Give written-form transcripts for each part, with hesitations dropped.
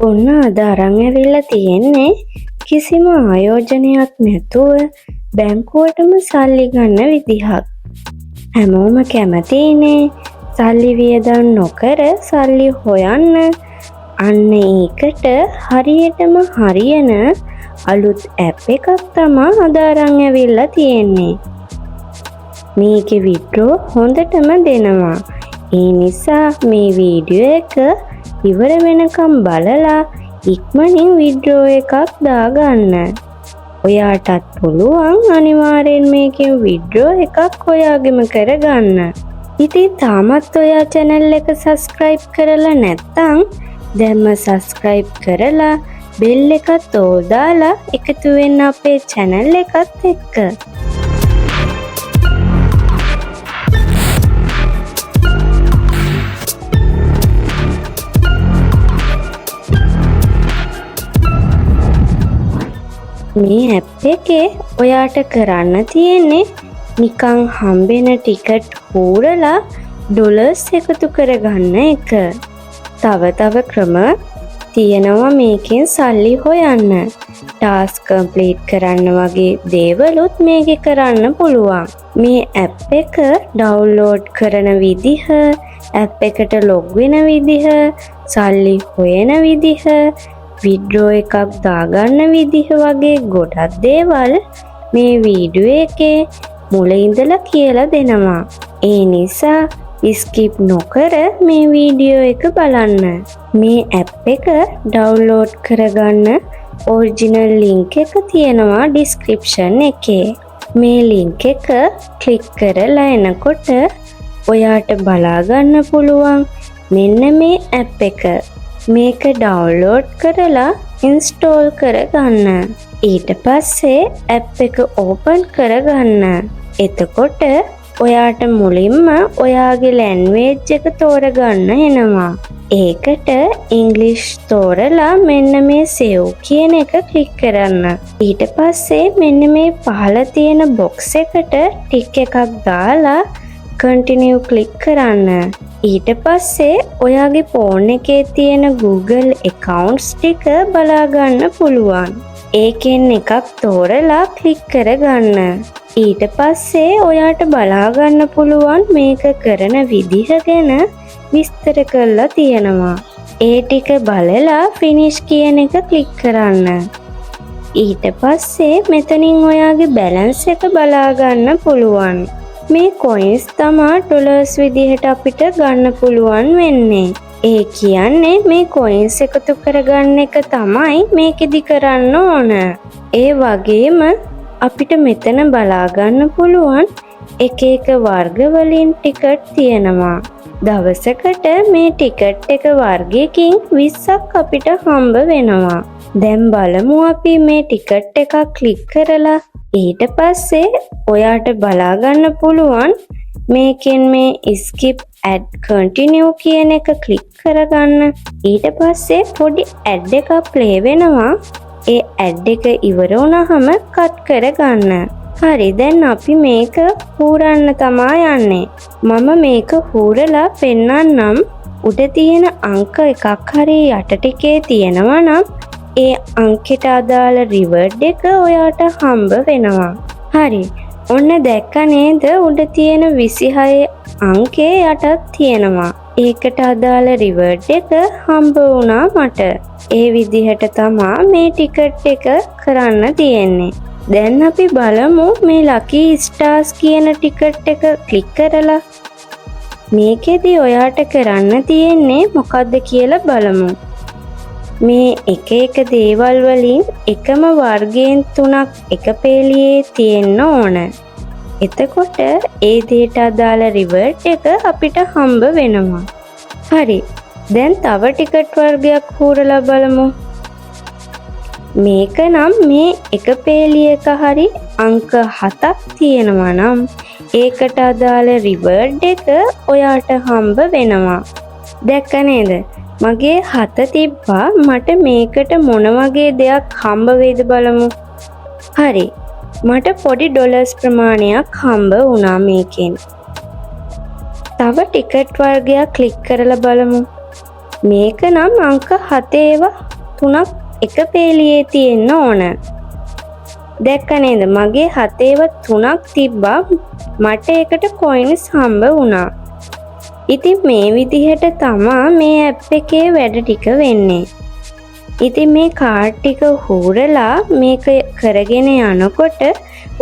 ඔන්න අද අරන් ඇවිල්ලා තියෙන්නේ කිසිම ආයෝජනයක් නැතුව බැංකුවටම සල්ලි ගන්න විදිහක්. හැමෝම කැමතිනේ සල්ලි වියදම් නොකර සල්ලි හොයන්න. අන්න ඒකට හරියටම හරියන අලුත් ඇප් එකක් තමා අද අරන් ඇවිල්ලා තියෙන්නේ. මේකේ විඩ්‍රෝ හොඳටම දෙනවා. ඒ නිසා මේ වීඩියෝ එක ඉවර වෙනකම් බලලා ඉක්මනින් විඩ්‍රෝ එකක් දාගන්න. ඔයාටත් පුළුවන් අනිවාර්යෙන් මේකෙන් විඩ්‍රෝ එකක් ඔයාගෙම කරගන්න. ඉතින් තාමත් ඔයා channel එක subscribe කරලා නැත්නම් දැන්ම subscribe කරලා bell එකත් ඕල් දාලා එකතු වෙන්න අපේ channel එකත් එක්ක. මේ ඇප් එකේ ඔයාට කරන්න තියෙන්නේ නිකන් හම්බෙන ටිකට් හූරලා ඩොලර්ස් එකතු කරගන්න එක. තව ක්‍රම තියෙනවා මේකෙන් සල්ලි හොයන්න. ටාස්ක් කම්ප්ලීට් කරන්න වගේ දේවලුත් මේකේ කරන්න පුළුවන්. මේ ඇප් එක ඩවුන්ලෝඩ් කරන විදිහ, ඇප් එකට ලොග් වෙන විදිහ, සල්ලි හොයන විදිහ, විඩ්‍රෝ එකක් දාගන්න විදිහ වගේ ගොඩක් දේවල් මේ වීඩියෝ එකේ මුල ඉඳලා කියලා දෙනවා. ඒ නිසා ස්කිප් නොකර මේ වීඩියෝ එක බලන්න. මේ ඇප් එක ඩවුන්ලෝඩ් කරගන්න ඔරිජිනල් ලින්ක් එක තියෙනවා ඩිස්ක්‍රිප්ෂන් එකේ. මේ ලින්ක් එක ක්ලික් කරලා එනකොට ඔයාට බලා ගන්න පුළුවන් මෙන්න මේ ඇප් එක. මේක ඩවුන්ලෝඩ් කරලා ඉන්ස්ටෝල් කරගන්න. ඊට පස්සේ ඇප් එක ඕපන් කරගන්න. එතකොට ඔයාට මුලින්ම ඔයාගේ ලැන්ග්වේජ් එක තෝරගන්න එනවා. ඒකට ඉංග්ලිෂ් තෝරලා මෙන්න මේ සේව් කියන එක ක්ලික් කරන්න. ඊට පස්සේ මෙන්න මේ පහළ තියෙන බොක්ස් එකට ටික් එකක් දාලා කන්ටිනියු ක්ලික් කරන්න. ඊට පස්සේ ඔයාගේ ෆෝන් එකේ තියෙන Google accounts ටික බලා ගන්න පුළුවන්. ඒකෙන් එකක් තෝරලා ක්ලික් කරගන්න. ඊට පස්සේ ඔයාට බලා ගන්න පුළුවන් මේක කරන විදිහ ගැන විස්තර කරලා තියෙනවා. ඒ ටික බලලා finish කියන එක ක්ලික් කරන්න. ඊට පස්සේ මෙතනින් ඔයාගේ balance එක බලා ගන්න පුළුවන්. මේ coins තමා ඩොලර්ස් විදිහට අපිට ගන්න පුළුවන් වෙන්නේ. ඒ කියන්නේ මේ coins එකතු කරගන්න එක තමයි මේකෙදි කරන්න ඕන. ඒ වගේම අපිට මෙතන බලා ගන්න පුළුවන් එක වර්ග වලින් ටිකට් තියෙනවා. දවසකට මේ ටිකට් එක වර්ගයකින් 20ක් අපිට හම්බ වෙනවා. දැන් බලමු අපි මේ ටිකට් එකක් ක්ලික් කරලා. ඊට පස්සේ ඔයාට බලා ගන්න පුළුවන් මේකෙන් මේ skip add continue කියන එක ක්ලික් කරගන්න. ඊට පස්සේ පොඩි ඇඩ් එකක් ප්ලේ වෙනවා. ඒ ඇඩ් එක ඉවර වුණාම කට් කරගන්න. හරි, දැන් අපි මේක හූරන්න තමා යන්නේ. මම මේක හූරලා පෙන්නන්නම්. උඩ තියෙන අංක එකක් හරි යට ටිකේ තියෙනවා නම් ඒ අංකෙට අදාළ රිවර්ඩ් එක ඔයාට හම්බ වෙනවා. හරි, ඔන්න දැක්ක නේද උඩ තියෙන 26 අංකේ යටත් තියෙනවා. ඒකට අදාළ රිවර්ඩ් එක හම්බ වුණා මට. ඒ විදිහට තමා මේ ටිකට් එක කරන්න තියෙන්නේ. දැන් අපි බලමු මේ ලකි ස්ටාර්ස් කියන ටිකට් එක ක්ලික් කරලා. මේකෙදි ඔයාට කරන්න තියෙන්නේ මොකද්ද කියලා බලමු. මේ එක දේවල් වලින් එකම වර්ගයෙන් 3ක් එක පේලියේ තියෙන්න ඕන. එතකොට ඒ දේට අදාළ රිවර්ඩ් එක අපිට හම්බ වෙනවා. හරි, දැන් තව ටිකට් වර්ගයක් හූරලා බලමු. මේක නම් මේ එක පේලියක හරි අංක 7ක් තියෙනවා නම් ඒකට අදාළ රිවර්ඩ් එක ඔයාට හම්බ වෙනවා. දැක්ක නේද? මගේ 7 තිබ්බා. මට මේකට මොන වගේ දෙයක් හම්බ වෙයිද බලමු. හරි, මට පොඩි ඩොලර්ස් ප්‍රමාණයක් හම්බ වුණා මේකෙන්. තව ටිකට් වර්ගයක් ක්ලික් කරලා බලමු. මේක නම් අංක 7 ඒවා 3ක් එක පේලියේ තියෙන්න ඕන. දැක්ක නේද? මගේ 7 ඒවා 3ක් තිබ්බා. මට ඒකට කොයින්ස් හම්බ වුණා. ඉතින් මේ විදිහට තමා මේ ඇප් එකේ වැඩ ටික වෙන්නේ. ඉතින් මේ කාඩ් ටික හූරලා මේක කරගෙන යනකොට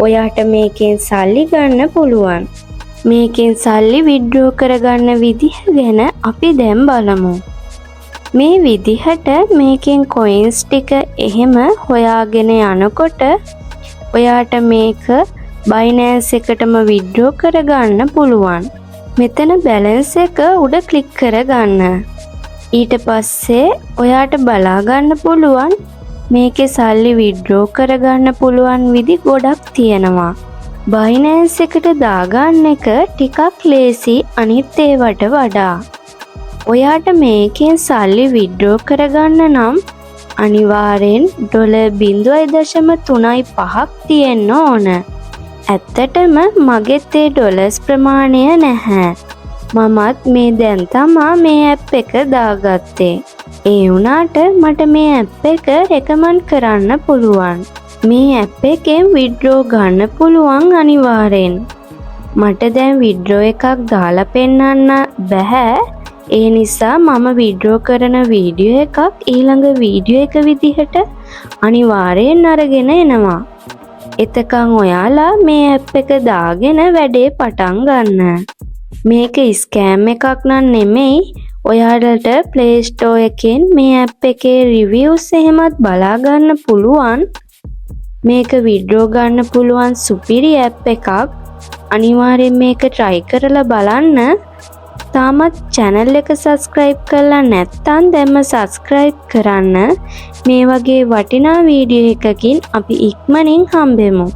ඔයාට මේකෙන් සල්ලි ගන්න පුළුවන්. මේකෙන් සල්ලි විත්ඩ්‍රෝ කරගන්න විදිහ ගැන අපි දැන් බලමු. මේ විදිහට මේකෙන් කොයින්ස් ටික එහෙම හොයාගෙන යනකොට ඔයාට මේක බයිනෑන්ස් එකටම විත්ඩ්‍රෝ කරගන්න පුළුවන්. මෙතන බැලන්ස් එක උඩ ක්ලික් කරගන්න. ඊට පස්සේ ඔයාට බලා ගන්න පුළුවන් මේකේ සල්ලි විත්ඩ්‍රෝ කරගන්න පුළුවන් විදි ගොඩක් තියෙනවා. බයිනෑන්ස් එකට දාගන්න එක ටිකක් ලේසි අනිත් ඒවට වඩා. ඔයාට මේකෙන් සල්ලි විත්ඩ්‍රෝ කරගන්න නම් අනිවාර්යෙන් $0.335ක් තියෙන්න ඕන. ඇත්තටම මගෙත් ඒ ඩොලර්ස් ප්‍රමාණය නැහැ. මමත් මේ දැන් තමා මේ ඇප් එක දාගත්තේ. ඒ වුණාට මට මේ ඇප් එක රෙකමන්ඩ් කරන්න පුළුවන්. මේ ඇප් එකෙන් විත්ඩ්‍රෝ ගන්න පුළුවන් අනිවාර්යෙන්. මට දැන් විත්ඩ්‍රෝ එකක් දාලා පෙන්නන්න බෑ. ඒ නිසා මම විත්ඩ්‍රෝ කරන වීඩියෝ එකක් ඊළඟ වීඩියෝ එක විදිහට අනිවාර්යෙන් අරගෙන එනවා. එතකන් ඔයාලා මේ ඇප් එක දාගෙන වැඩේ පටන් ගන්න. මේක ස්කෑම් එකක් නම් නෙමෙයි. ඔයාලට ප්ලේ ස්ටෝර් එකෙන් මේ ඇප් එකේ රිවිව්ස් එහෙමත් බලා ගන්න පුළුවන්. මේක විත්ඩ්‍රෝ ගන්න පුළුවන් සුපිරි ඇප් එකක්. අනිවාර්යෙන් මේක try කරලා බලන්න. තාමත් channel එක subscribe කරලා නැත්නම් දැන්ම subscribe කරන්න. මේ වගේ වටිනා වීඩියෝ එකකින් අපි ඉක්මනින් හම්බෙමු.